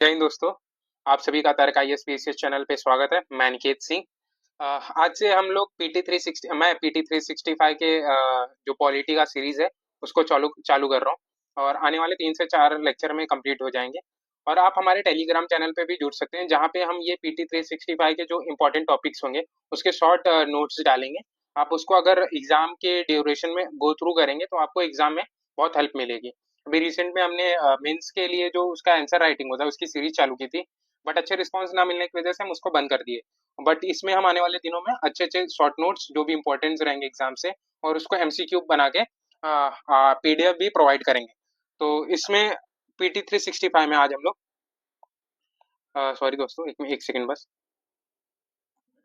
जय हिंद दोस्तों। आप सभी का तर्क आईएएस पीसीएस चैनल पे स्वागत है। मैं निकेत सिंह। आज से हम लोग पीटी 360 के जो पॉलिटी का सीरीज है उसको चालू चालू कर रहा हूँ और आने वाले 3 से 4 लेक्चर में कंप्लीट हो जाएंगे। और आप हमारे टेलीग्राम चैनल पे भी जुड़ सकते हैं जहाँ पे हम ये पीटी 365 के जो इम्पोर्टेंट टॉपिक्स होंगे उसके शॉर्ट नोट्स डालेंगे। आप उसको अगर एग्जाम के ड्यूरेशन में गो थ्रू करेंगे तो आपको एग्जाम में बहुत हेल्प मिलेगी। अभी रिसेंट में हमने मेंस के लिए जो उसका आंसर राइटिंग होता है उसकी सीरीज चालू की थी, बट अच्छे रिस्पांस ना मिलने की वजह से हम उसको बंद कर दिए। बट इसमें हम आने वाले दिनों में अच्छे अच्छे शॉर्ट नोट्स जो भी इंपॉर्टेंस रहेंगे एग्जाम से और उसको एमसीक्यू बना के पीडीएफ भी प्रोवाइड करेंगे। तो इसमें पीटी 365 में आज हम लोग सॉरी दोस्तों, एक सेकंड बस।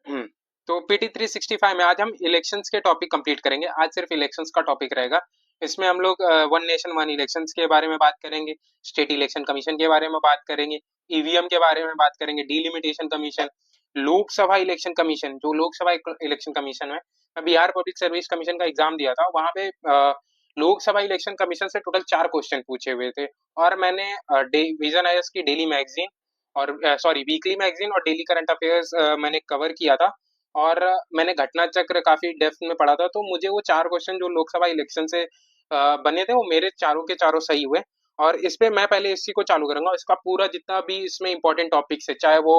हम्म तो पीटी 365 में आज हम इलेक्शंस के टॉपिक कंप्लीट करेंगे। आज सिर्फ इलेक्शंस का टॉपिक रहेगा। इसमें हम लोग वन नेशन वन इलेक्शंस के बारे में बात करेंगे, स्टेट इलेक्शन कमीशन के बारे में बात करेंगे, ईवीएम के बारे में बात करेंगे, delimitation commission, Lok Sabha election commission. जो लोकसभा इलेक्शन कमीशन है, मैं बिहार पब्लिक सर्विस कमीशन का एग्जाम दिया था, वहां पे लोकसभा इलेक्शन कमीशन से टोटल 4 क्वेश्चन पूछे हुए थे। और मैंने विजन आईएएस की डेली मैगजीन और सॉरी वीकली मैगजीन और डेली करंट अफेयर्स मैंने कवर किया था। और मैंने घटना चक्र काफी डेप्थ में पढ़ा था, तो मुझे वो 4 क्वेश्चन जो लोकसभा इलेक्शन से बने थे वो मेरे चारों के चारों सही हुए। और इस पे मैं पहले इसी को चालू करूंगा। इसका पूरा जितना भी इसमें इंपॉर्टेंट टॉपिक्स है, चाहे वो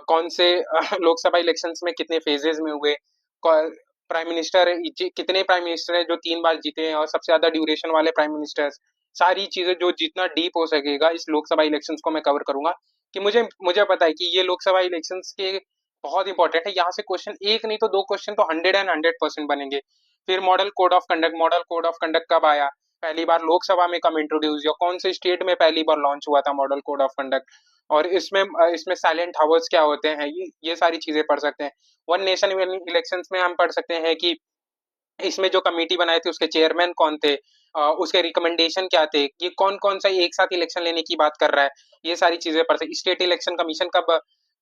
कौन से लोकसभा इलेक्शंस में कितने फेजेस में हुए, प्राइम मिनिस्टर कितने प्राइम मिनिस्टर हैं जो 3 बार जीते हैं और सबसे ज्यादा ड्यूरेशन वाले प्राइम मिनिस्टर्स, सारी चीजें जो जितना डीप हो सकेगा इस लोकसभा इलेक्शंस को मैं कवर करूंगा। कि मुझे मुझे पता है कि ये लोकसभा इलेक्शंस के बहुत इंपॉर्टेंट है। यहाँ से क्वेश्चन एक नहीं तो 2 क्वेश्चन तो 100% बनेंगे। फिर मॉडल कोड ऑफ कंडक्ट कब आया, पहली बार लोकसभा में कब इंट्रोड्यूस हुआ, कौन से स्टेट में पहली बार लॉन्च हुआ था मॉडल कोड ऑफ कंडक्ट, और इसमें इसमें साइलेंट हावर्स क्या होते हैं, ये सारी चीजें पढ़ सकते हैं। वन नेशन इलेक्शंस में हम पढ़ सकते हैं कि इसमें जो कमेटी बनाए थे उसके चेयरमैन कौन थे, उसके रिकमेंडेशन क्या थे, ये कौन कौन सा एक साथ इलेक्शन लेने की बात कर रहा है, ये सारी चीजें पढ़ सकते। स्टेट इलेक्शन कमीशन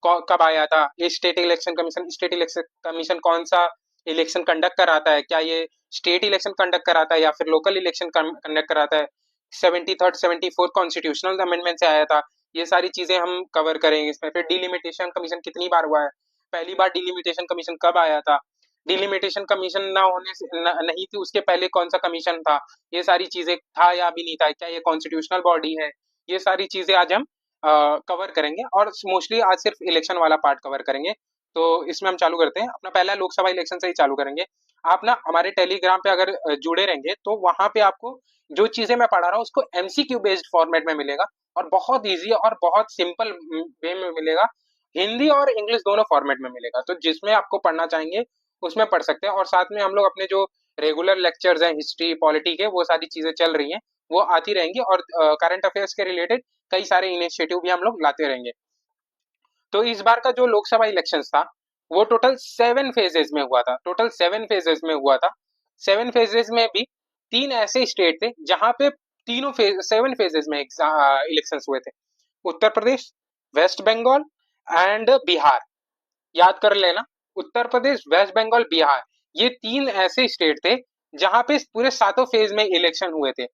कब आया था, ये स्टेट इलेक्शन कमीशन कौन सा इलेक्शन कंडक्ट कराता है, क्या ये स्टेट इलेक्शन कंडक्ट कराता है या फिर लोकल इलेक्शन कंडक्ट कराता है, 73rd 74th कॉन्स्टिट्यूशनल अमेंडमेंट से आया था। ये सारी चीजें हम कवर करेंगे इसमें। फिर डिलिमिटेशन कमीशन कितनी बार हुआ है, पहली बार डिलिमिटेशन कमीशन कब आया था, डिलिमिटेशन कमीशन ना होने से नहीं थी उसके पहले कौन सा कमीशन था, ये सारी चीजें था या भी नहीं था, क्या ये कॉन्स्टिट्यूशनल बॉडी है, ये सारी चीजें आज हम कवर करेंगे। और मोस्टली आज सिर्फ इलेक्शन वाला पार्ट कवर करेंगे। तो इसमें हम चालू करते हैं। अपना पहला लोकसभा इलेक्शन से ही चालू करेंगे। आप ना हमारे टेलीग्राम पे अगर जुड़े रहेंगे तो वहां पे आपको जो चीजें मैं पढ़ा रहा हूँ उसको एमसीक्यू बेस्ड फॉर्मेट में मिलेगा और बहुत इजी और बहुत सिंपल वे में मिलेगा। हिंदी और इंग्लिश दोनों फॉर्मेट में मिलेगा, तो जिसमें आपको पढ़ना चाहेंगे उसमें पढ़ सकते हैं। और साथ में हम लोग अपने जो रेगुलर लेक्चर्स हैं हिस्ट्री पॉलिटी के, वो सारी चीजें चल रही हैं, वो आती रहेंगी। और करंट अफेयर्स के रिलेटेड कई सारे इनिशिएटिव भी हम लोग लाते रहेंगे। तो इस बार का जो लोकसभा इलेक्शन था वो टोटल 7 फेजेस में हुआ था। टोटल 7 फेजेस में हुआ था। 7 फेजेस में भी 3 ऐसे स्टेट थे जहां पे तीनों 7 फेजेस में इलेक्शन हुए थे। Uttar Pradesh, waste Bengal and Bihar. याद कर लेना, उत्तर प्रदेश, वेस्ट बंगाल, बिहार, ये 3 ऐसे स्टेट थे जहां पे पूरे 7 फेज में इलेक्शन हुए थे।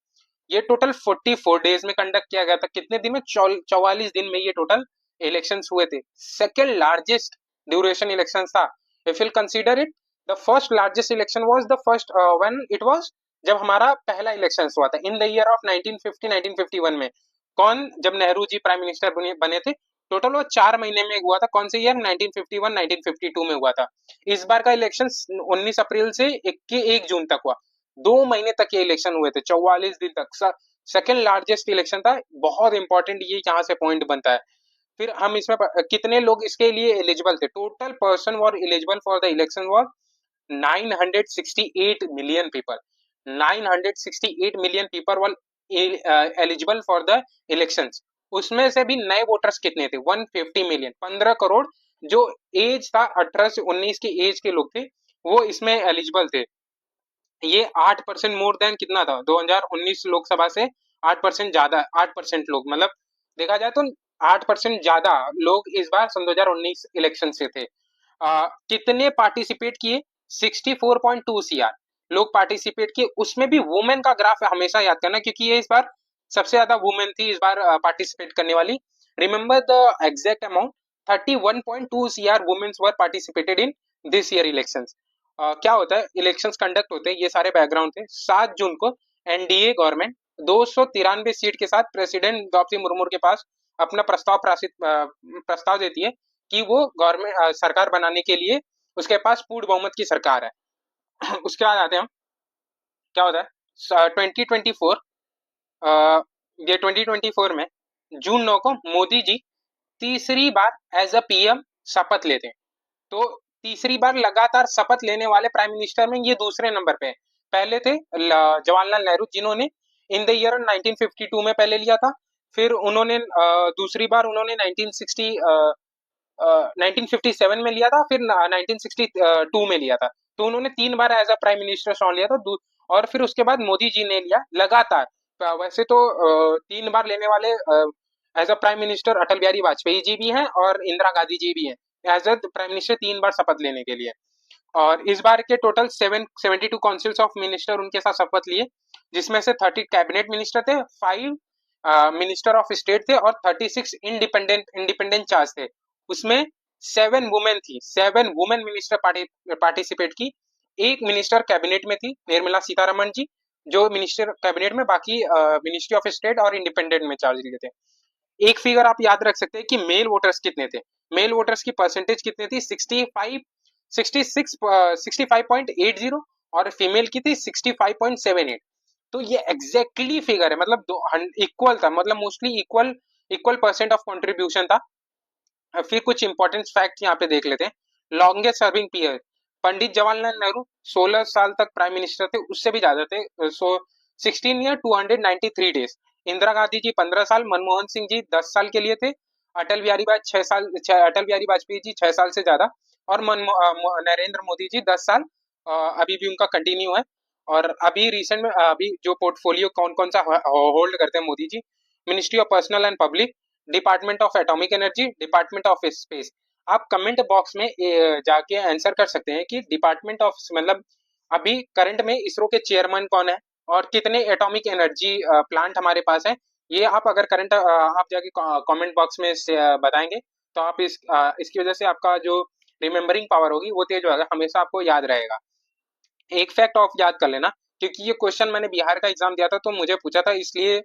ये टोटल 44 डेज में कंडक्ट किया गया था। कितने दिन में? 44 दिन में ये टोटल इलेक्शन हुए थे। सेकेंड लार्जेस्ट ड्यूरेशन इलेक्शन था। If you consider it, the first largest election was the first when it was, जब हमारा पहला इलेक्शन हुआ था इन द ईयर ऑफ 1950 1951 में। कौन? जब नेहरू जी प्राइम मिनिस्टर बने थे। टोटल वो 4 महीने में हुआ था। कौन से ईयर? 1951 1952 में हुआ था। इस बार का इलेक्शन 19 अप्रैल से 1 जून तक हुआ। 2 महीने तक ये इलेक्शन हुए थे, 44 दिन तक। सेकेंड लार्जेस्ट इलेक्शन था। बहुत इंपॉर्टेंट ये यहाँ से पॉइंट बनता है। फिर हम इसमें कितने लोग इसके लिए एलिजिबल थे? Total person were eligible for the election were 968 million people. 968 million people were eligible for the elections. उसमें से भी नए वोटर्स कितने थे? 150 मिलियन, 15 करोड़ जो एज था 18 से 19 की एज के लोग थे, वो इसमें एलिजिबल थे। ये 8% मोर देन कितना था? 2019 लोकसभा से 8% ज्यादा, 8% लोग, मतलब देखा जाए तो 8% ज्यादा लोग इस बार सन 2019 इलेक्शन से थे। कितने पार्टिसिपेट किए? 64.2 सीआर लोग पार्टिसिपेट किए। उसमें भी वुमेन का ग्राफ हमेशा याद करना, क्योंकि ये इस बार सबसे ज्यादा वुमेन थी इस बार पार्टिसिपेट करने वाली। Remember the exact amount, 31.2 CR women were participated in this year elections. क्या होता है, इलेक्शंस कंडक्ट होते हैं, ये सारे बैकग्राउंड थे। 7 जून को एनडीए गवर्नमेंट 293 सीट के साथ प्रेसिडेंट द्रौपदी मुर्मू के पास अपना प्रस्ताव देती है कि वो गवर्नमेंट सरकार बनाने के लिए उसके पास पूर्ण बहुमत की सरकार है। उसके बाद आते हैं हम, क्या होता है 2024, ये 2024 में जून 9 को मोदी जी तीसरी बार एज अ पीएम शपथ लेते हैं। तो तीसरी बार लगातार शपथ लेने वाले प्राइम मिनिस्टर में ये दूसरे नंबर पे है। पहले थे जवाहरलाल नेहरू, जिन्होंने इन द ईयर 1952 में पहले लिया था। फिर उन्होंने दूसरी बार उन्होंने 1957 में लिया था, फिर 1962 में लिया था। तो उन्होंने 3 बार as a prime minister sworn लिया था। और फिर उसके बाद मोदी जी ने लिया लगातार। वैसे तो 3 बार लेने वाले as a prime minister Atal Bihari Vajpayee ji भी हैं और इंदिरा गांधी जी भी हैं एज अ प्राइम मिनिस्टर 3 बार शपथ लेने के लिए। और इस बार के टोटल 72 काउंसिल्स ऑफ मिनिस्टर उनके साथ शपथ लिए, जिसमें से 30 कैबिनेट मिनिस्टर थे, 5 मिनिस्टर ऑफ स्टेट थे और 36 इंडिपेंडेंट चार्ज थे। उसमें 7 वुमेन थी, 7 वुमेन मिनिस्टर पार्टिसिपेट की। एक मिनिस्टर कैबिनेट में थी, निर्मला सीतारमण जी, जो मिनिस्टर कैबिनेट में, बाकी मिनिस्ट्री ऑफ स्टेट और इंडिपेंडेंट में चार्ज लिए थे। एक फिगर आप याद रख सकते हैं कि मेल वोटर्स कितने थे। मेल वोटर्स की परसेंटेज कितनी थी, 65.80 और फीमेल की थी 65.78। तो ये एग्जैक्टली फिगर है, मतलब इक्वल था, मतलब mostly equal percent of contribution था। फिर कुछ इंपॉर्टेंट फैक्ट यहाँ पे देख लेते हैं। लॉन्गेस्ट सर्विंग पीरियड, पंडित जवाहरलाल नेहरू 16 साल तक प्राइम मिनिस्टर थे, उससे भी ज्यादा थे, 16 ईयर 293 डेज। इंदिरा गांधी जी 15 साल, मनमोहन सिंह जी 10 साल के लिए थे, अटल बिहारी वाजपेयी जी 6 साल से ज्यादा, और नरेंद्र मोदी जी 10 साल अभी भी उनका कंटिन्यू है। और अभी रिसेंट में अभी जो पोर्टफोलियो कौन कौन सा होल्ड करते हैं Modi ji, ministry of personnel and public, department of atomic energy, department of space. आप कमेंट बॉक्स में जाके आंसर कर सकते हैं कि डिपार्टमेंट ऑफ, मतलब अभी करंट में इसरो के चेयरमैन कौन है और कितने एटॉमिक एनर्जी प्लांट हमारे पास है। ये आप अगर करंट आप जाके कमेंट बॉक्स में बताएंगे तो आप इसकी वजह से आपका जो रिमेम्बरिंग पावर होगी वो तेज होगा, हमेशा आपको याद रहेगा। एक फैक्ट ऑफ याद कर लेना, क्योंकि ये क्वेश्चन मैंने बिहार का एग्जाम दिया था तो मुझे पूछा था, इसलिए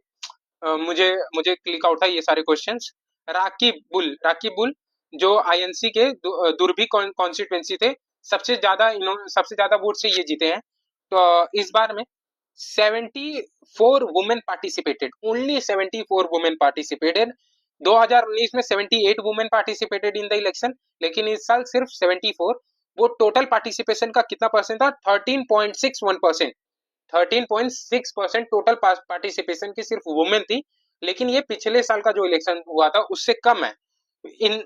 मुझे मुझे क्लिक आउट है ये सारे क्वेश्चंस। राकीब बुल जो आईएनसी के दुर्भी कॉन्स्टिट्यूएंसी थे, सबसे ज्यादा वोट से ये जीते हैं। तो इस बार में 74 women participated, only 74 women participated. 2019 में 78 women participated in the election, लेकिन इस साल सिर्फ 74। वो टोटल पार्टिसिपेशन का कितना परसेंट था, 13.61%। 13.6% टोटल पार्टिसिपेशन की सिर्फ वुमेन थी, लेकिन ये पिछले साल का जो इलेक्शन हुआ था उससे कम है।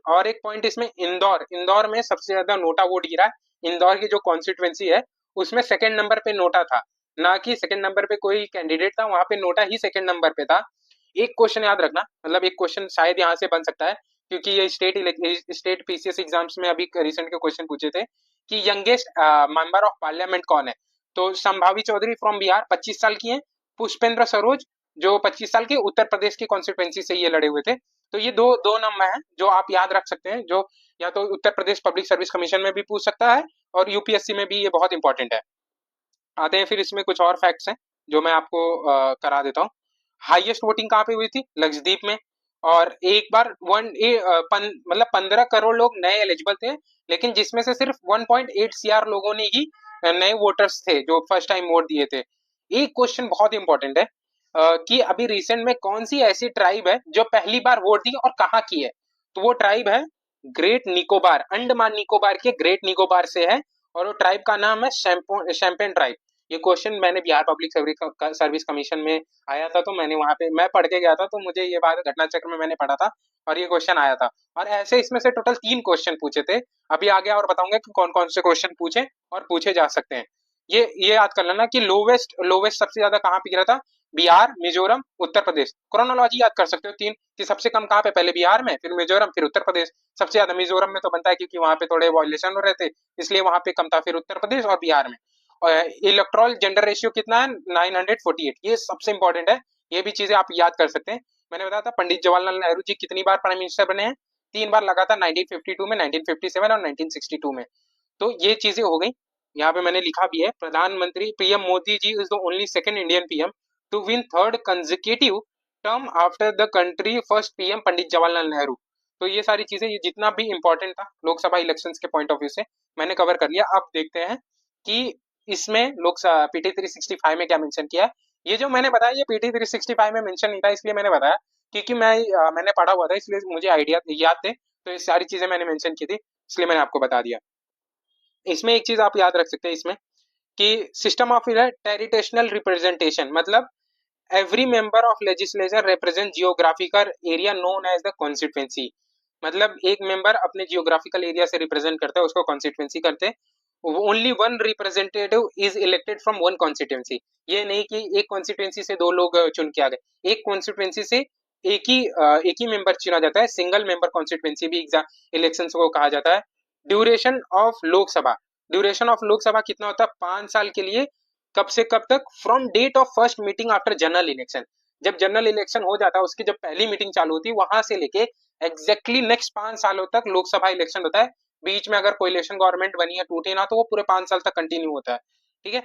और एक पॉइंट इसमें, इंदौर में सबसे ज्यादा नोटा वोट गिरा है। इंदौर की जो कॉन्स्टिट्यूएंसी है उसमें सेकंड नंबर पे नोटा था, ना कि सेकंड नंबर पे कोई कैंडिडेट था, वहां पे नोटा ही सेकंड नंबर पे था। एक क्वेश्चन याद रखना, मतलब एक क्वेश्चन शायद यहाँ से बन सकता है, क्योंकि ये स्टेट पीसीएस एग्जाम्स में अभी रिसेंट के क्वेश्चन पूछे थे कि यंगेस्ट मेंबर ऑफ पार्लियामेंट कौन है। तो संभावी चौधरी फ्रॉम बिहार 25 साल की हैं, पुष्पेंद्र सरोज जो 25 साल के उत्तर प्रदेश की कॉन्स्टिट्यूएंसी से ये लड़े हुए थे। तो ये दो नाम है जो आप याद रख सकते हैं, जो या तो Uttar Pradesh public service commission में भी पूछ सकता है और यूपीएससी में भी ये बहुत इंपॉर्टेंट है। आते हैं फिर इसमें कुछ और फैक्ट्स हैं जो मैं आपको करा देता हूँ। हाईएस्ट वोटिंग कहाँ पे हुई थी, लक्षद्वीप में। और एक बार मतलब 15 करोड़ लोग नए एलिजिबल थे, लेकिन जिसमें से सिर्फ 1.8 सीआर लोगों ने ही नए वोटर्स थे जो फर्स्ट टाइम वोट दिए थे। एक क्वेश्चन बहुत इंपॉर्टेंट है कि अभी रिसेंट में कौन सी ऐसी ट्राइब है जो पहली बार वोट दी और कहाँ की है। तो वो ट्राइब है ग्रेट निकोबार, अंडमान निकोबार के ग्रेट निकोबार से है, और वो ट्राइब का नाम है शैम्पेन ट्राइब। ये क्वेश्चन मैंने बिहार पब्लिक सर्विस कमीशन में आया था, तो मैंने वहां पे मैं पढ़ के गया था, तो मुझे ये बात घटना चक्र में मैंने पढ़ा था और ये क्वेश्चन आया था। और ऐसे इसमें से टोटल 3 क्वेश्चन पूछे थे। अभी आगे और बताऊंगा कि कौन कौन से क्वेश्चन पूछे और पूछे जा सकते हैं। ये याद कर लेना कि लोवेस्ट सबसे ज्यादा कहाँ पे गिरा था, बिहार, मिजोरम, उत्तर प्रदेश। क्रोनोलॉजी याद कर सकते हो 3 कि सबसे कम कहाँ पे, पहले बिहार में, फिर मिजोरम, फिर उत्तर प्रदेश। सबसे ज्यादा मिजोरम में तो बनता है क्योंकि वहां पे थोड़े वॉयलेशन हो रहे थे, इसलिए वहां पे कम था, फिर उत्तर प्रदेश और बिहार में। इलेक्ट्रॉल जेंडर रेशियो कितना है, 948। ये सबसे इंपॉर्टेंट है, ये भी चीजें आप याद कर सकते हैं मैंने बताया था पंडित जवाहरलाल नेहरू जी कितनी बार प्राइम मिनिस्टर बने हैं, 3 बार लगातार, 1952 में, 1957 और 1962 में। तो ये चीजें हो गई। यहाँ पे मैंने लिखा भी है, प्रधानमंत्री PM Modi ji is the only second Indian PM to win third consecutive term after the country first PM Pandit Jawaharlal Nehru. तो ये सारी चीजें, ये जितना भी इंपॉर्टेंट था लोकसभा इलेक्शंस के पॉइंट ऑफ व्यू से मैंने कवर कर लिया। अब देखते हैं कि इसमें लोकसभा पीटी 365 में क्या मेंशन किया है। ये जो मैंने बताया ये पीटी 365 में मेंशन नहीं था, इसलिए मैंने बताया क्योंकि मैंने पढ़ा हुआ था, इसलिए मुझे आइडिया याद थे, तो ये सारी चीजें मैंने मेंशन की थी, इसलिए मैंने आपको बता दिया। इसमें एक चीज आप याद रख सकते हैं इसमें कि सिस्टम ऑफ टेरिटोरियल रिप्रेजेंटेशन, मतलब every member of legislature represent geographical area known as the constituency. मतलब एक मेंबर अपने जियोग्राफिकल एरिया से रिप्रेजेंट करता है, उसको कॉन्स्टिट्यूएंसी करते हैं। Only one representative is elected from one constituency. ये नहीं कि एक कॉन्स्टिट्यूएंसी से दो लोग चुन के आ गए, एक कॉन्स्टिट्यूएंसी से एक ही मेंबर चुना जाता है, सिंगल मेंबर कॉन्स्टिट्यूएंसी भी इलेक्शन को कहा जाता है। Duration of Lok Sabha, duration of Lok Sabha कितना होता है, 5 साल के लिए। कब से कब तक, from date of first meeting after general election. जब जनरल इलेक्शन हो जाता है उसकी जब पहली मीटिंग चालू होती है वहां से लेके एग्जैक्टली नेक्स्ट 5 सालों तक लोकसभा इलेक्शन होता है। बीच में अगर कोलिशन गवर्नमेंट बनी है, टूटे ना, तो वो पूरे 5 साल तक कंटिन्यू होता है। ठीक है।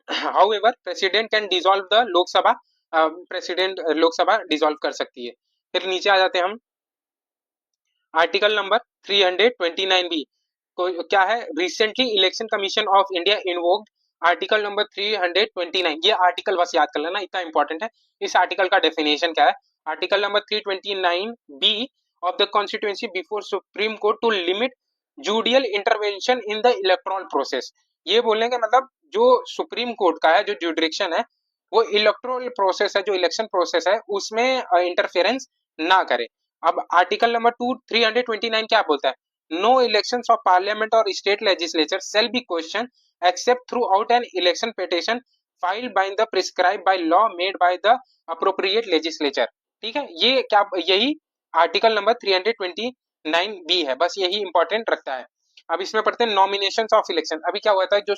However president can dissolve the Lok Sabha, president Lok Sabha dissolve कर सकती है। फिर नीचे आ जाते हैं हम, आर्टिकल नंबर 329 बी को क्या है, recently election commission of India invoked article number 329। ये आर्टिकल बस याद कर लेना, इतना इंपॉर्टेंट है। इस आर्टिकल का डेफिनेशन क्या है, article number 329 B of the constituency before supreme court to limit judicial intervention in the electoral process. ये बोलने का मतलब जो सुप्रीम कोर्ट का है, जो जुडिक्शन है, वो इलेक्ट्रल प्रोसेस है, जो इलेक्शन प्रोसेस है, उसमें इंटरफेरेंस ना करे। अब आर्टिकल नंबर 329 क्या बोलता है, नो इलेक्शंस ऑफ पार्लियामेंट और state legislature shall be question accept through out an election petition filed by the prescribe by law made by the appropriate legislature. ठीक है, ये क्या, यही आर्टिकल नंबर 329 बी है, बस यही इंपॉर्टेंट रखता है। अब इसमें पढ़ते हैं नॉमिनेशन ऑफ इलेक्शन। अभी क्या हुआ था, जो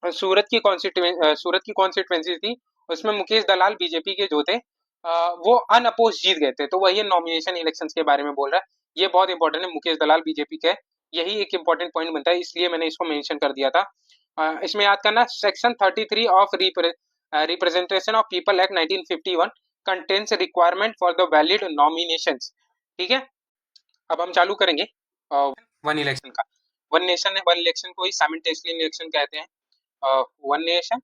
सूरत की कॉन्स्टिट्यूएंसी थी, उसमें मुकेश दलाल बीजेपी के जो थे, वो अनअपोज जीत गए थे, तो वही नॉमिनेशन इलेक्शन के बारे में बोल रहा है। ये बहुत इंपॉर्टेंट है, मुकेश दलाल बीजेपी के, यही एक इंपॉर्टेंट पॉइंट बनता है, इसलिए मैंने इसको मेंशन कर दिया था। इसमें याद करना, section 33 of representation of people act 1951 contains requirement for the valid nominations. ठीक है, अब हम चालू करेंगे वन इलेक्शन का। वन नेशन वन इलेक्शन को ही साइमल्टेनियस इलेक्शन कहते हैं। वन नेशन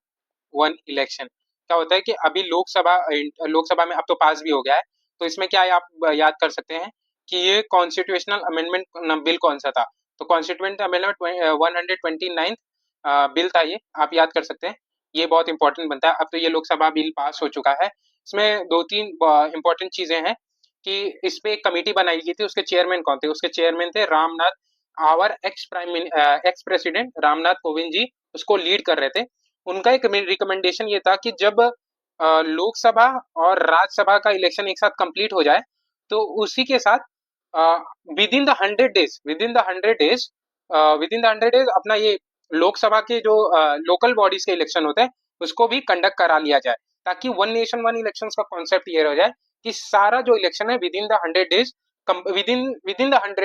वन इलेक्शन क्या होता है कि अभी लोकसभा में अब तो पास भी हो गया है, तो इसमें क्या है, आप याद कर सकते हैं कि ये कॉन्स्टिट्यूशनल अमेंडमेंट बिल कौन सा था, तो कॉन्स्टिट्यूएंट अमेंडमेंट 129 बिल था, ये आप याद कर सकते हैं। ये बहुत इंपॉर्टेंट बनता है। अब तो ये लोकसभा बिल पास हो चुका है। इसमें 2-3 इंपॉर्टेंट चीजें हैं कि इस पे एक कमेटी बनाई गई थी, उसके चेयरमैन कौन थे, उसके चेयरमैन थे Ramnath, our ex president Ramnath Kovind ji उसको लीड कर रहे थे। उनका एक रिकमेंडेशन ये था कि जब लोकसभा और राज्यसभा का इलेक्शन एक साथ कंप्लीट हो जाए, तो उसी के साथ विद इन द 100 डेज अपना ये लोकसभा के जो लोकल बॉडीज के इलेक्शन होते हैं उसको भी कंडक्ट करा लिया जाए, ताकि वन नेशन वन इलेक्शन का कॉन्सेप्ट ये हो जाए कि सारा जो इलेक्शन है with in the 100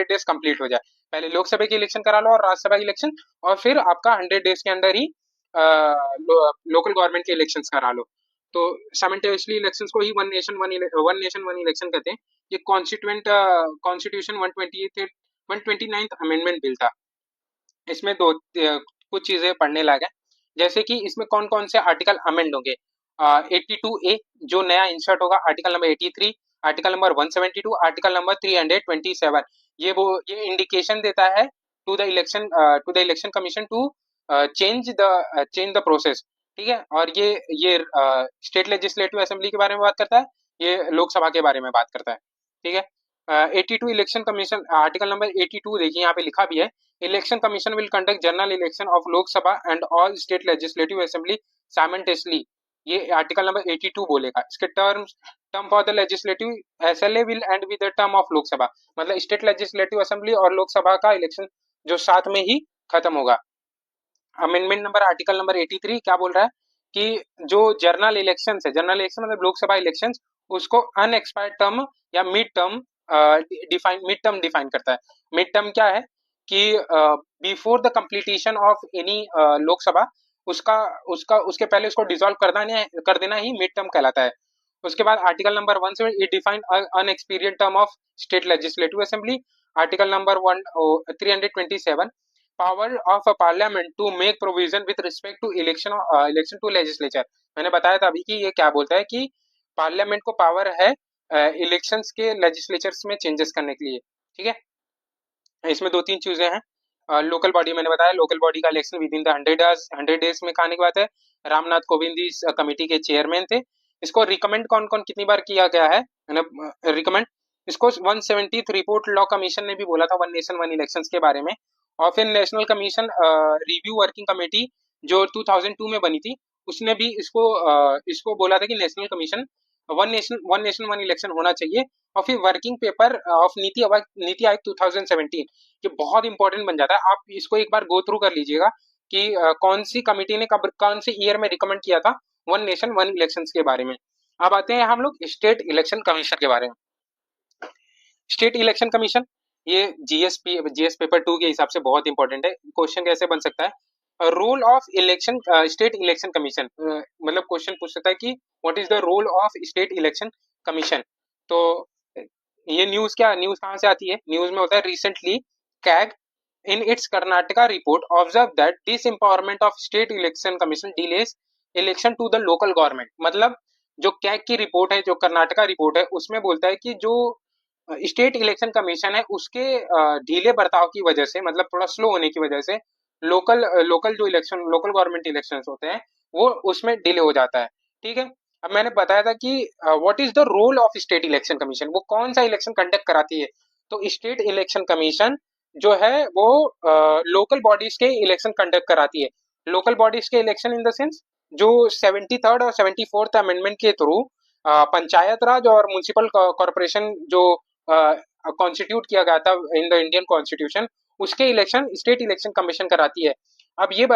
days complete हो जाए। पहले लोकसभा के इलेक्शन करा लो और राज्यसभा इलेक्शन, और फिर आपका 100 डेज के अंदर ही लोकल गवर्नमेंट के इलेक्शंस करा लो। तो साइमल्टेनियसली इलेक्शंस को ही वन नेशन वन इलेक्शन कहते हैं। ये कॉन्स्टिट्यूशन 129th अमेंडमेंट बिल था। इसमें कुछ चीजें पढ़ने लायक है, जैसे कि इसमें कौन कौन से आर्टिकल अमेंड होंगे। 82A जो नया इंसर्ट होगा, article number 83, article number 172, article number 327। ये इंडिकेशन देता है to the election commission to change the process. ठीक है, और ये स्टेट लेजिस्लेटिव असेंबली के बारे में बात करता है, ये लोकसभा के बारे में बात करता है। ठीक है, 82 इलेक्शन कमीशन, आर्टिकल नंबर 82 देखिए यहाँ पे लिखा भी है, election commission will conduct general election of Lok Sabha and all state legislative assembly simultaneously. ये आर्टिकल नंबर 82 बोलेगा। इसके term for the legislative SLA will and with the term of Lok Sabha, मतलब स्टेट लेजिस्लेटिव असेंबली और लोकसभा का इलेक्शन जो साथ में ही खत्म होगा। अमेंडमेंट नंबर आर्टिकल नंबर 83 क्या बोल रहा है कि जो जनरल इलेक्शन है, जनरल इलेक्शन मतलब लोकसभा इलेक्शन, उसको अनएक्सपायर्ड टर्म या मिड टर्म डिफाइन करता है। मिड टर्म क्या है कि before the completion of any Lok Sabha, उसका उसका उसके पहले उसको डिसॉल्व कर देना ही मिड टर्म कहलाता है। उसके बाद आर्टिकल नंबर 1 से it define unexpired term of state legislative assembly. Article number 327 power of a parliament to make provision with respect to election to legislature. मैंने बताया था अभी कि ये क्या बोलता है कि पार्लियामेंट को पावर है इलेक्शंस के लेजिस्लेचर्स में चेंजेस करने के लिए। ठीक है, इसमें दो तीन चीजें हैं। लोकल बॉडी मैंने बताया, लोकल बॉडी का election with in the 100 days में कहने की बात है। रामनाथ कोविंद इस कमेटी के चेयरमैन थे। इसको रिकमेंड कौन कौन कितनी बार किया गया है, रिकमेंड इसको 170th रिपोर्ट लॉ कमीशन ने भी बोला था वन नेशन वन इलेक्शंस के बारे में। और फिर national commission review working committee जो 2002 में बनी थी, उसने भी इसको बोला था कि national commission one nation one election होना चाहिए। और फिर working paper of NITI Aayog 2017, ये बहुत इंपॉर्टेंट बन जाता है। आप इसको एक बार गो थ्रू कर लीजिएगा कि कौन सी कमिटी ने कब कौन से ईयर में रिकमेंड किया था वन नेशन वन इलेक्शंस के बारे में। अब आते हैं हम लोग स्टेट इलेक्शन कमीशन के बारे में। स्टेट इलेक्शन कमीशन ये जीएस पेपर 2 के हिसाब से बहुत इंपॉर्टेंट है। क्वेश्चन कैसे बन सकता है, role of election state election commission, मतलब क्वेश्चन पूछ सकता है कि what is the role of state election commission. तो ये न्यूज कहाँ से आती है, न्यूज में होता है recently CAG in its Karnataka report observe that this empowerment of state election commission delays election to the local government. मतलब जो कैग की रिपोर्ट है, जो कर्नाटका रिपोर्ट है, उसमें बोलता है कि जो स्टेट इलेक्शन कमीशन है उसके ढीले बर्ताव की वजह से, मतलब थोड़ा स्लो होने की वजह से लोकल गवर्नमेंट इलेक्शन होते हैं वो उसमें डिले हो जाता है। ठीक है, अब मैंने बताया था कि what is the role of state election commission, वो कौन सा इलेक्शन कंडक्ट कराती है। तो स्टेट इलेक्शन कमीशन जो है वो लोकल बॉडीज के इलेक्शन कंडक्ट कराती है। लोकल बॉडीज के इलेक्शन इन द सेंस जो 73rd और 74th अमेंडमेंट के थ्रू पंचायत राज और म्यूनिसिपल कॉरपोरेशन जो कॉन्स्टिट्यूट किया गया था इन द इंडियन कॉन्स्टिट्यूशन, उसके इलेक्शन स्टेट इलेक्शन कमीशन कराती है। अब ये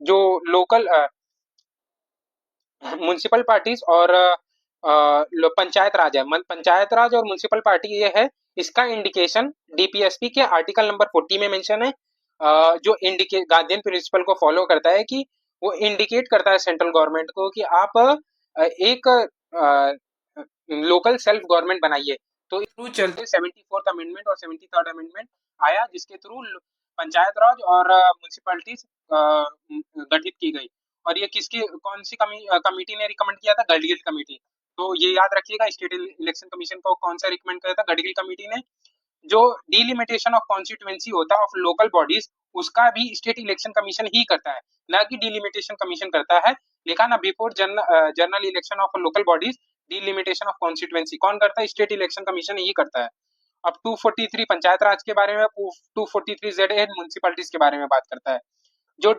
जो लोकल म्यूनिसिपल पार्टीज और पंचायत राज है, पंचायत राज और म्यूनिसिपल पार्टी ये है, इसका इंडिकेशन डीपीएसपी के आर्टिकल नंबर 40 में मेंशन है, जो इंडिकेट गार्जियन प्रिंसिपल को फॉलो करता है कि वो इंडिकेट करता है सेंट्रल गवर्नमेंट को कि आप एक लोकल सेल्फ गवर्नमेंट बनाइए। तो थ्रू चलते 74th अमेंडमेंट और 73rd अमेंडमेंट आया, जिसके थ्रू पंचायत राज और म्यूनिसिपैलिटीज गठित की गई। और ये कौन सी कमेटी ने रिकमेंड किया था, गडगिल कमेटी। तो ये याद रखिएगा, स्टेट इलेक्शन कमीशन को कौन सा रिकमेंड किया था, गडगिल कमेटी ने। जो डिलिमिटेशन ऑफ कॉन्स्टिट्यूएंसी होता है ऑफ लोकल बॉडीज, उसका भी स्टेट इलेक्शन कमीशन ही करता है, ना कि डिलिमिटेशन कमीशन करता है। लिखा ना, before general election of local bodies delimitation of constituency कौन करता है, स्टेट इलेक्शन कमीशन ही करता है। अब 243 पंचायत राज के बारे में, 243 जेड म्यूनिसिपैलिटीज के बारे में बात करता है। जो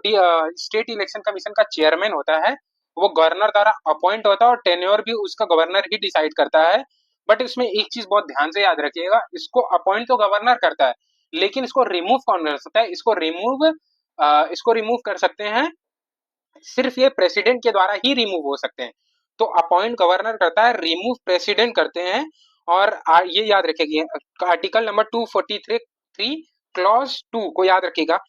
स्टेट इलेक्शन कमीशन का चेयरमैन होता है वो गवर्नर द्वारा अपॉइंट होता है और टेन्योर भी उसका गवर्नर ही डिसाइड करता है। बट इसमें एक चीज बहुत ध्यान से याद रखिएगा, इसको अपॉइंट तो गवर्नर करता है, लेकिन इसको रिमूव कौन कर सकता है, इसको रिमूव कर सकते हैं सिर्फ ये प्रेसिडेंट के द्वारा ही रिमूव हो सकते हैं। तो अपॉइंट गवर्नर करता है, रिमूव प्रेसिडेंट करते हैं। और ये याद रखिएगा, आर्टिकल नंबर 243 क्लॉज 2 को याद रखिएगा,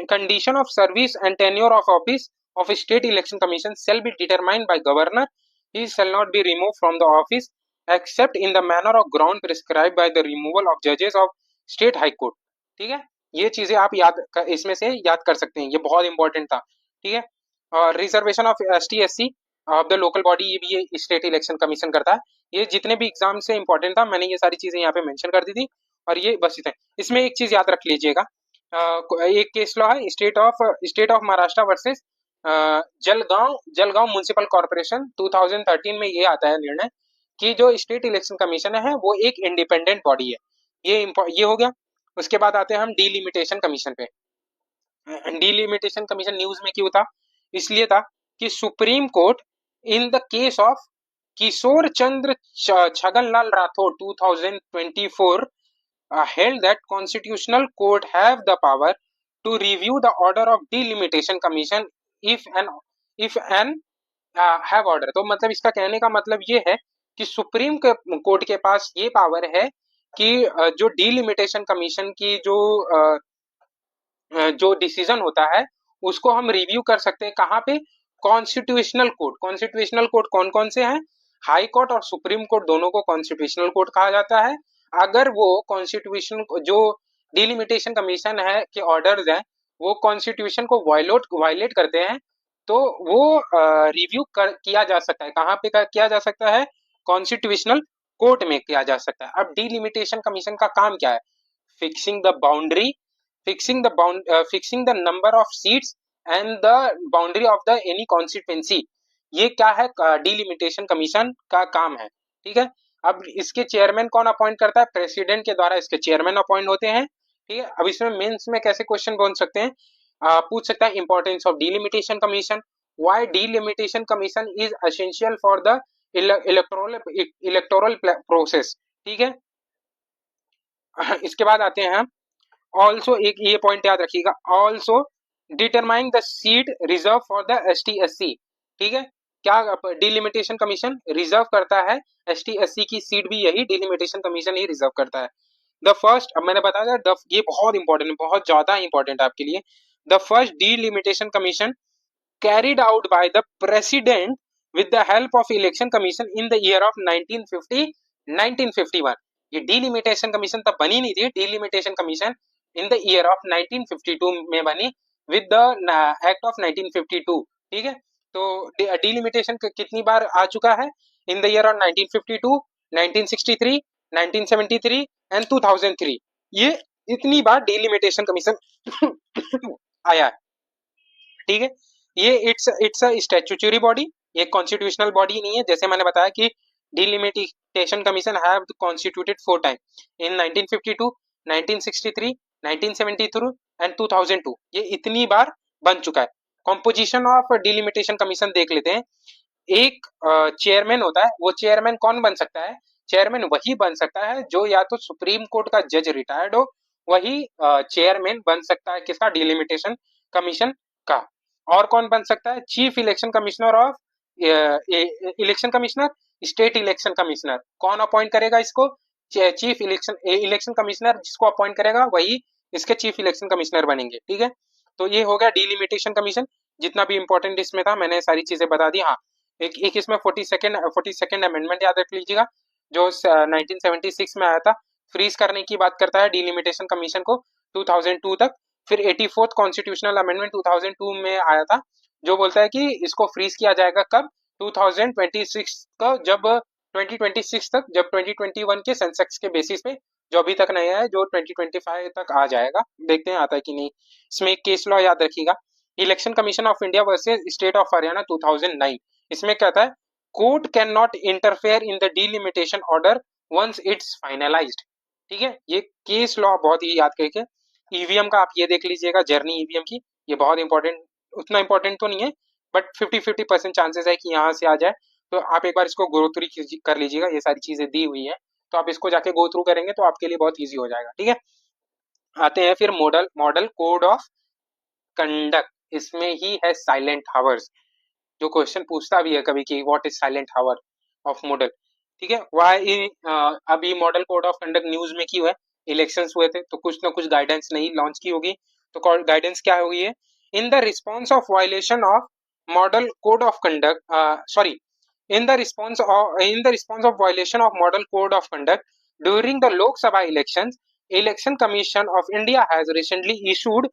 condition of service and tenure of office of a state election commission shall be determined by governor. He shall not be removed from the office except in the manner of ground prescribed by the removal of judges of state high court. ठीक है, ये चीजें आप इसमें से याद कर सकते हैं, ये बहुत इंपॉर्टेंट था। ठीक है, और reservation of ST SC of the local body, ये भी ये स्टेट इलेक्शन कमीशन करता है। ये जितने भी एग्जाम से इंपॉर्टेंट था, मैंने ये सारी चीजें यहाँ पे मेंशन कर दी थी। और ये बस इतना, इसमें एक चीज याद रख लीजिएगा, एक केस लॉ है state of Maharashtra versus Jalgaon municipal corporation 2013 में ये आता है निर्णय कि जो स्टेट इलेक्शन कमीशन है वो एक इंडिपेंडेंट बॉडी है। ये हो गया। उसके बाद आते हैं हम डीलिमिटेशन कमीशन पे। डीलिमिटेशन कमीशन न्यूज में क्यों था, इसलिए था कि supreme court in the case of Kishore Chandra Chhaganlal Rathore 2024 held that constitutional court have the power to review the order of delimitation commission if an have order, तो मतलब इसका कहने का मतलब ये है कि सुप्रीम कोर्ट के पास ये पावर है कि जो डीलिमिटेशन कमीशन की जो डिसीजन होता है उसको हम रिव्यू कर सकते हैं। कहाँ पे? Constitutional court. कॉन्स्टिट्यूशनल कोर्ट कौन कौन से हैं? हाई कोर्ट और सुप्रीम कोर्ट, दोनों को कॉन्स्टिट्यूशनल कोर्ट कहा जाता है। अगर वो कॉन्स्टिट्यूशन जो डिलिमिटेशन कमीशन है के ऑर्डर्स हैं वो कॉन्स्टिट्यूशन को वायलेट करते हैं, तो वो रिव्यू किया जा सकता है। कहाँ पे किया जा सकता है? कॉन्स्टिट्यूशनल कोर्ट में किया जा सकता है। अब डिलिमिटेशन कमीशन का काम क्या है? Fixing the boundary, fixing the number of seats and the boundary of the any constituency, ये क्या है? डिलिमिटेशन कमीशन का काम है। ठीक है। अब इसके चेयरमैन कौन अपॉइंट करता है? प्रेसिडेंट के द्वारा इसके चेयरमैन अपॉइंट होते हैं। ठीक है। अब इसमें मेंस में कैसे क्वेश्चन बन सकते हैं? पूछ सकता है importance of delimitation commission, why delimitation commission is essential for the electoral process. ठीक है। इसके बाद आते हैं ऑल्सो, एक ये पॉइंट याद रखिएगा, also determine the seat reserve for the ST SC। ठीक है। क्या डिलिमिटेशन कमीशन रिजर्व करता है? ST SC की सीट भी यही डिलिमिटेशन कमीशन ही रिजर्व करता है। द फर्स्ट, अब मैंने बताया ये बहुत इंपॉर्टेंट है, बहुत ज्यादा इंपॉर्टेंट है आपके लिए। The first delimitation commission carried out by the president with the help of election commission in the year of 1951। ये डिलिमिटेशन कमीशन तब बनी नहीं थी, delimitation commission in the year of 1952 में बनी विद द एक्ट ऑफ 1952। ठीक है। तो डिलिमिटेशन कितनी बार आ चुका है? In the year of 1952, 1963, 1973 and 2003। ये इतनी बार डिलिमिटेशन कमीशन आया है। ठीक है। ये इट्स अ स्टैट्यूटरी बॉडी, ये कॉन्स्टिट्यूशनल बॉडी नहीं है। जैसे मैंने बताया कि delimitation commission have constituted 4 time in 1952, 1963, 1973 and 2002। ये इतनी बार बन चुका है। कॉम्पोजिशन ऑफ डिलिमिटेशन कमीशन देख लेते हैं। एक चेयरमैन होता है, वो चेयरमैन कौन बन सकता है? चेयरमैन वही बन सकता है जो या तो सुप्रीम कोर्ट का जज रिटायर्ड हो, वही चेयरमैन बन सकता है किसका? डिलिमिटेशन कमीशन का। और कौन बन सकता है? Chief election commissioner of election commissioner, state election commissioner. कौन अपॉइंट करेगा इसको? चीफ इलेक्शन कमिश्नर जिसको अपॉइंट करेगा वही इसके चीफ इलेक्शन कमिश्नर बनेंगे। ठीक है। तो ये हो गया डिलिमिटेशन कमीशन। जितना भी इंपॉर्टेंट इसमें था मैंने सारी चीजें बता दी। हाँ, एक इसमें 42nd अमेंडमेंट याद रख लीजिएगा जो 1976 में आया था, फ्रीज करने की बात करता है डिलिमिटेशन कमीशन को 2002 तक। फिर 84th कॉन्स्टिट्यूशनल अमेंडमेंट 2002 में आया था जो बोलता है कि इसको फ्रीज किया जाएगा कब? 2026 का, जब 2026 तक, जब 2021 के सेंसेक्स के बेसिस पे जो अभी तक नहीं है, जो 2025 तक आ जाएगा। देखते हैं आता है कि नहीं। इसमें एक केस लॉ याद रखिएगा, election commission of India versus state of Haryana 2009। इसमें कहता है court cannot interfere in the delimitation order once it's finalised. ठीक है। ये केस लॉ बहुत ही याद करके। ईवीएम का आप ये देख लीजिएगा, जर्नी ईवीएम की, ये बहुत इंपॉर्टेंट, उतना इंपॉर्टेंट तो नहीं है बट 50-50% चांसेस है कि यहाँ से आ जाए। तो आप एक बार इसको गो थ्रू कर लीजिएगा, ये सारी चीजें दी हुई हैं, तो आप इसको जाके गो थ्रू करेंगे तो आपके लिए बहुत ईजी हो जाएगा। ठीक है। आते हैं फिर मॉडल कोड ऑफ कंडक्ट। इसमें ही है साइलेंट हावर्स, जो क्वेश्चन पूछता भी है कभी कि what is silent hour of model. ठीक है। वाई अभी model code of conduct news में क्यों है? इलेक्शंस हुए थे तो कुछ ना कुछ गाइडेंस नहीं लॉन्च की होगी। तो गाइडेंस क्या हुई है? In the response of violation of model code of conduct, sorry, in the response of violation of model code of conduct during the Lok Sabha elections, Election Commission of India has recently issued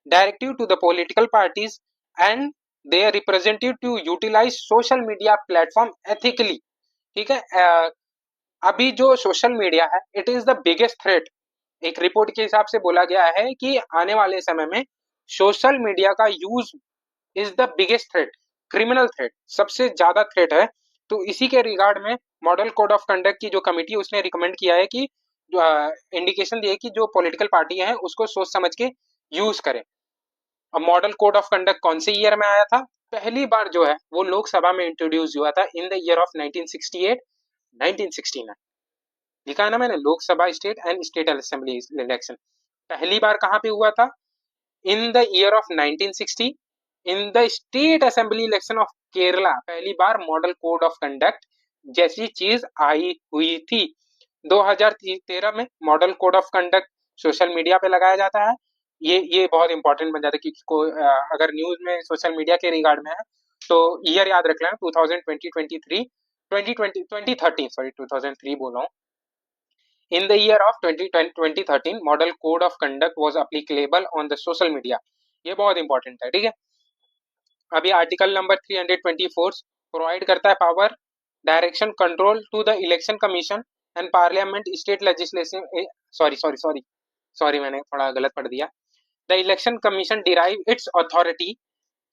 directive to the political parties and their representative to utilize social media platform ethically। ठीक है। अभी जो social media है it is the biggest threat. एक report के हिसाब से बोला गया है कि आने वाले समय में सोशल मीडिया का use is the biggest threat, criminal threat, सबसे ज्यादा थ्रेट है। तो इसी के रिगार्ड में मॉडल कोड ऑफ कंडक्ट की जो कमिटी उसने रिकमेंड किया है कि इंडिकेशन दिए कि जो पॉलिटिकल पार्टी है उसको सोच समझ के यूज करें। अब मॉडल कोड ऑफ कंडक्ट कौन से ईयर में आया था? पहली बार जो है वो लोकसभा में इंट्रोड्यूस हुआ था इन द ईयर ऑफ 1968, 1969। लिखा है ना मैंने, Lok Sabha state and state assembly election. पहली बार कहाँ पे हुआ था? In the year of 1960, in the state assembly election of Kerala पहली बार मॉडल कोड ऑफ कंडक्ट जैसी चीज आई हुई थी। 2013 में model code of conduct social media पे लगाया जाता है। ये बहुत इंपॉर्टेंट बन जाता है क्योंकि अगर न्यूज में सोशल मीडिया के रिगार्ड में है तो ईयर याद रख लेना 2020 23 2020 2013 सॉरी 2003 बोल रहा हूँ। In the year of 2013, model code of conduct was applicable on the social media. ये बहुत इंपॉर्टेंट है, ठीक है। अभी आर्टिकल नंबर 324 प्रोवाइड करता है power direction control to the election commission and parliament state legislation sorry sorry sorry sorry मैंने थोड़ा गलत पढ़ दिया। The election commission derive its authority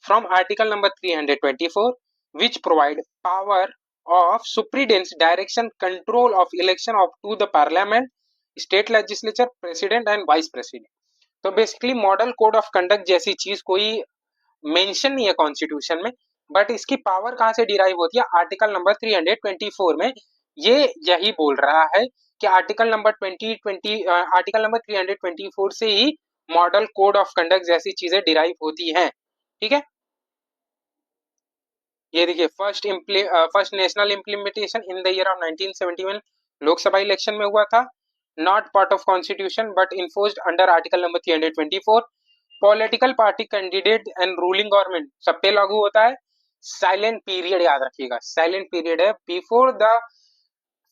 from article number 324 which provide power of superintendence direction control of election of to the parliament state legislature president and vice president। तो basically model code of conduct जैसी चीज कोई mention नहीं है constitution में, but इसकी power कहां से डिराइव होती है आर्टिकल नंबर 324 में। ये यही बोल रहा है कि आर्टिकल नंबर 324 से ही मॉडल कोड ऑफ कंडक्ट जैसी चीजें डिराइव होती हैं, ठीक है। ये देखिए first national implementation in the year of 1971 Lok Sabha election में हुआ था। Not part of constitution but enforced under article number 324। Political party candidate and ruling government सब पे लागू होता है। साइलेंट पीरियड याद रखिएगा, साइलेंट पीरियड है बिफोर द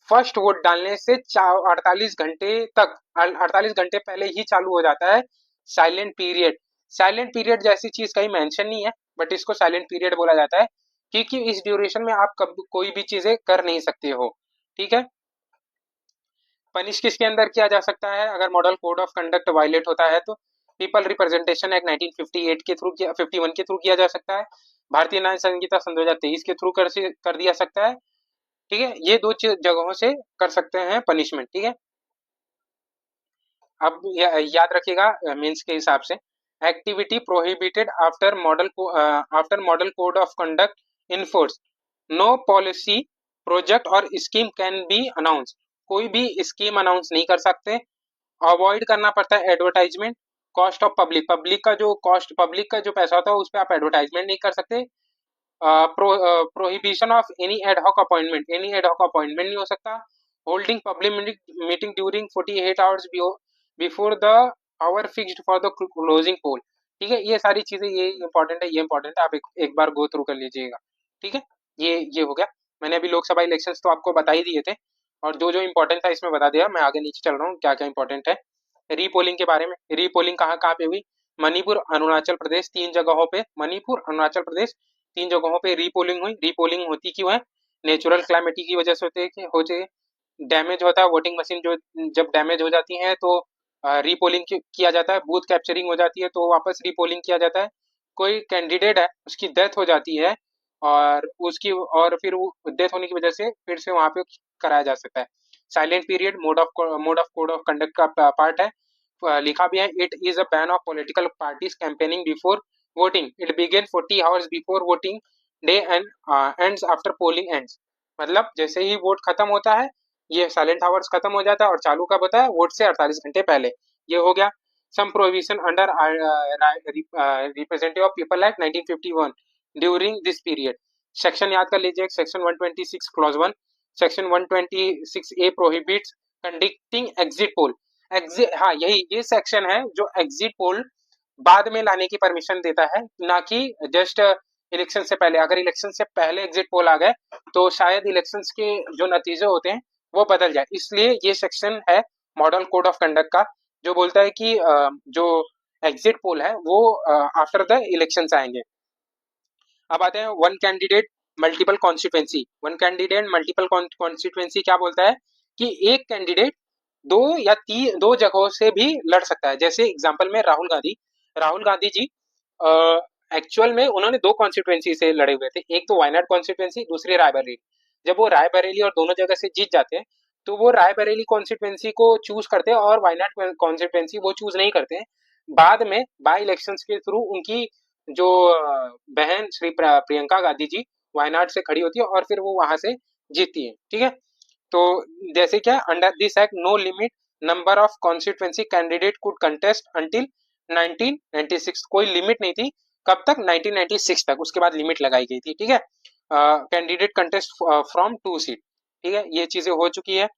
फर्स्ट वोट डालने से 48 घंटे तक, 48 घंटे पहले ही चालू हो जाता है साइलेंट पीरियड। साइलेंट पीरियड जैसी चीज कहीं मेंशन नहीं है बट इसको साइलेंट पीरियड बोला जाता है क्योंकि इस ड्यूरेशन में आप कब कोई भी चीजें कर नहीं सकते हो, ठीक है। पनिश किसके अंदर किया जा सकता है अगर model code of conduct violate होता है तो पीपल रिप्रेजेंटेशन एक्ट 1958 के थ्रू 51 के थ्रू किया जा सकता है। भारतीय न्याय संहिता सन 2023 के थ्रू कर दिया सकता है, ठीक है। ये दो जगहों से कर सकते हैं पनिशमेंट, ठीक है। अब याद रखिएगा मीन्स के हिसाब से activity prohibited after model code of conduct in force, no policy project और स्कीम कैन बी अनाउंस, कोई भी स्कीम अनाउंस नहीं कर सकते। अवॉइड करना पड़ता है एडवर्टाइजमेंट, कॉस्ट ऑफ पब्लिक का जो पैसा होता है उस पर आप एडवर्टाइजमेंट नहीं कर सकते। Prohibition of any ad hoc appointment नहीं हो सकता। Holding public meeting during 48 hours before the hour fixed for the closing poll, ठीक है। ये सारी चीजें ये इंपॉर्टेंट है, आप एक बार गो थ्रू कर लीजिएगा, ठीक है। ये हो गया। मैंने अभी लोकसभा इलेक्शंस तो आपको बता ही दिए थे और जो जो इंपॉर्टेंट था इसमें बता दिया। मैं आगे नीचे चल रहा हूँ क्या क्या इंपॉर्टेंट है। रीपोलिंग के बारे में, रीपोलिंग कहाँ कहाँ पे हुई, मणिपुर अरुणाचल प्रदेश 3 जगहों पे, मणिपुर अरुणाचल प्रदेश 3 जगहों पे रीपोलिंग हुई। रीपोलिंग होती क्यों है, नेचुरल क्लाइमेटी की वजह से होते हैं। डैमेज होता है वोटिंग मशीन, जो जब डैमेज हो जाती है तो रीपोलिंग किया जाता है, बूथ कैप्चरिंग हो जाती है तो वापस रीपोलिंग किया जाता है। कोई कैंडिडेट है उसकी डेथ हो जाती है और फिर डेथ होने की वजह से फिर से वहां पे कराया जा सकता है। Silent period mode of code of conduct का पार्ट है। लिखा भी है it is a ban of political parties campaigning before voting, it begin 40 hours before voting day and ends after polling ends. मतलब जैसे ही वोट खत्म होता है ये साइलेंट आवर्स खत्म हो जाता है और चालू कब होता है, वोट से 48 घंटे पहले। ये हो गया। Some provision under representative of people act 1951 during this period. Section याद कर लीजिए, section 126 clause 1, section 126 A prohibits conducting exit poll. हाँ ये सेक्शन है जो एग्जिट पोल बाद में लाने की परमिशन देता है, ना कि जस्ट इलेक्शन से पहले। अगर इलेक्शन से पहले एग्जिट पोल आ गए तो शायद इलेक्शन के जो नतीजे होते हैं वो बदल जाए, इसलिए ये सेक्शन है मॉडल कोड ऑफ कंडक्ट का जो बोलता है कि जो एग्जिट पोल है वो आफ्टर द इलेक्शंस आएंगे। अब आते हैं one candidate multiple constituency. One candidate multiple constituency क्या बोलता है कि एक कैंडिडेट दो जगहों से भी लड़ सकता है। जैसे एग्जांपल में राहुल गांधी जी एक्चुअल में उन्होंने 2 कॉन्स्टिट्यूएंसी से लड़े हुए थे, एक तो वायनाड कॉन्स्टिट्यूएंसी, दूसरी रायबरेली। जब वो रायबरेली और दोनों जगह से जीत जाते हैं तो वो रायबरेली कॉन्स्टिट्यूएंसी को चूज करते हैं और वायनाड कॉन्स्टिट्यूएंसी वो चूज नहीं करते हैं। बाद में बाय इलेक्शंस के थ्रू उनकी जो बहन श्री प्रियंका गांधी जी वायनाड से खड़ी होती है और फिर वो वहां से जीतती है, ठीक है। तो जैसे क्या under this act no limit number of constituency candidate could contest until 1996, कोई लिमिट नहीं थी कब तक? 1996 तक, उसके बाद लिमिट लगाई गई थी, ठीक है। कैंडिडेट कंटेस्ट फ्रॉम 2 सीट, ठीक है, ये चीजें हो चुकी है।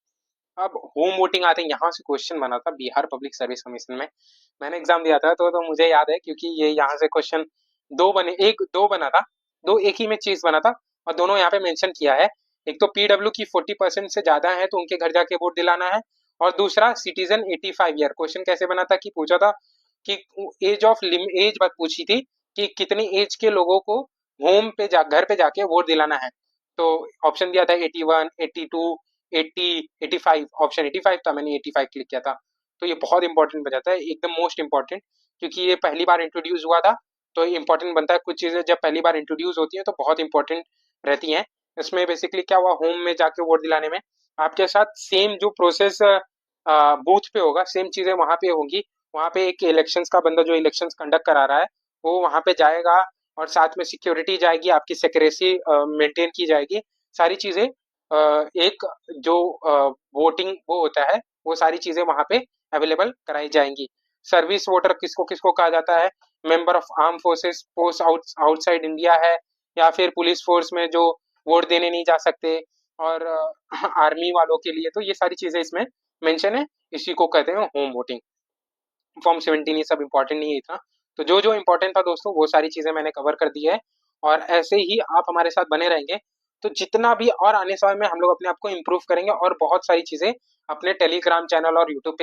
अब होम वोटिंग आते हैं, यहाँ से क्वेश्चन बना था बिहार पब्लिक सर्विस कमीशन में, मैंने एग्जाम दिया था तो मुझे याद है, क्योंकि ये यहाँ से क्वेश्चन दो बने, एक दो बना था, दो एक ही में चीज बना था, और दोनों यहाँ पे मेंशन किया है। एक तो पीडब्ल्यू की 40% से ज्यादा है तो उनके घर जाके वोट दिलाना है, और दूसरा सिटीजन 85 ईयर। क्वेश्चन कैसे बना था कि पूछा था कि एज बात पूछी थी कि कितनी एज के लोगों को घर पे जाके वोट दिलाना है। तो ऑप्शन दिया था 81, 82, 80, 85, ऑप्शन 85 था, मैंने 85 क्लिक किया था। तो ये बहुत इंपॉर्टेंट बन जाता है, एकदम मोस्ट इंपॉर्टेंट, क्योंकि ये पहली बार इंट्रोड्यूस हुआ था, तो इंपॉर्टेंट बनता है। कुछ चीजें जब पहली बार इंट्रोड्यूस होती है तो बहुत इंपॉर्टेंट रहती हैं। इसमें बेसिकली क्या हुआ, होम में जाके वोट दिलाने में आपके साथ सेम जो प्रोसेस बूथ पे होगा, सेम चीजें वहां पे होंगी। वहां पे एक इलेक्शंस का बंदा जो इलेक्शंस कंडक्ट करा रहा है वो वहां पे जाएगा, और साथ में सिक्योरिटी जाएगी, आपकी सिक्रेसी मेंटेन की जाएगी, सारी चीजें एक जो वोटिंग वो होता है वो सारी चीजें वहां पे अवेलेबल कराई जाएंगी। सर्विस वोटर किसको किसको कहा जाता है? Member of arm forces, post outside India है, या फिर पुलिस फोर्स में जो वोट देने नहीं जा सकते, और आर्मी वालों के लिए, तो ये सारी चीजें इसमें मेंशन है। इसी को कहते हैं होम वोटिंग। फॉर्म 17 ये सब इंपॉर्टेंट नहीं है इतना। तो जो जो इंपॉर्टेंट था दोस्तों वो सारी चीजें मैंने कवर कर दी है, और ऐसे ही आप हमारे साथ बने रहेंगे तो जितना भी और आने समय में हम लोग अपने आप को इम्प्रूव करेंगे, और बहुत सारी चीजें अपने टेलीग्राम चैनल और यूट्यूब पे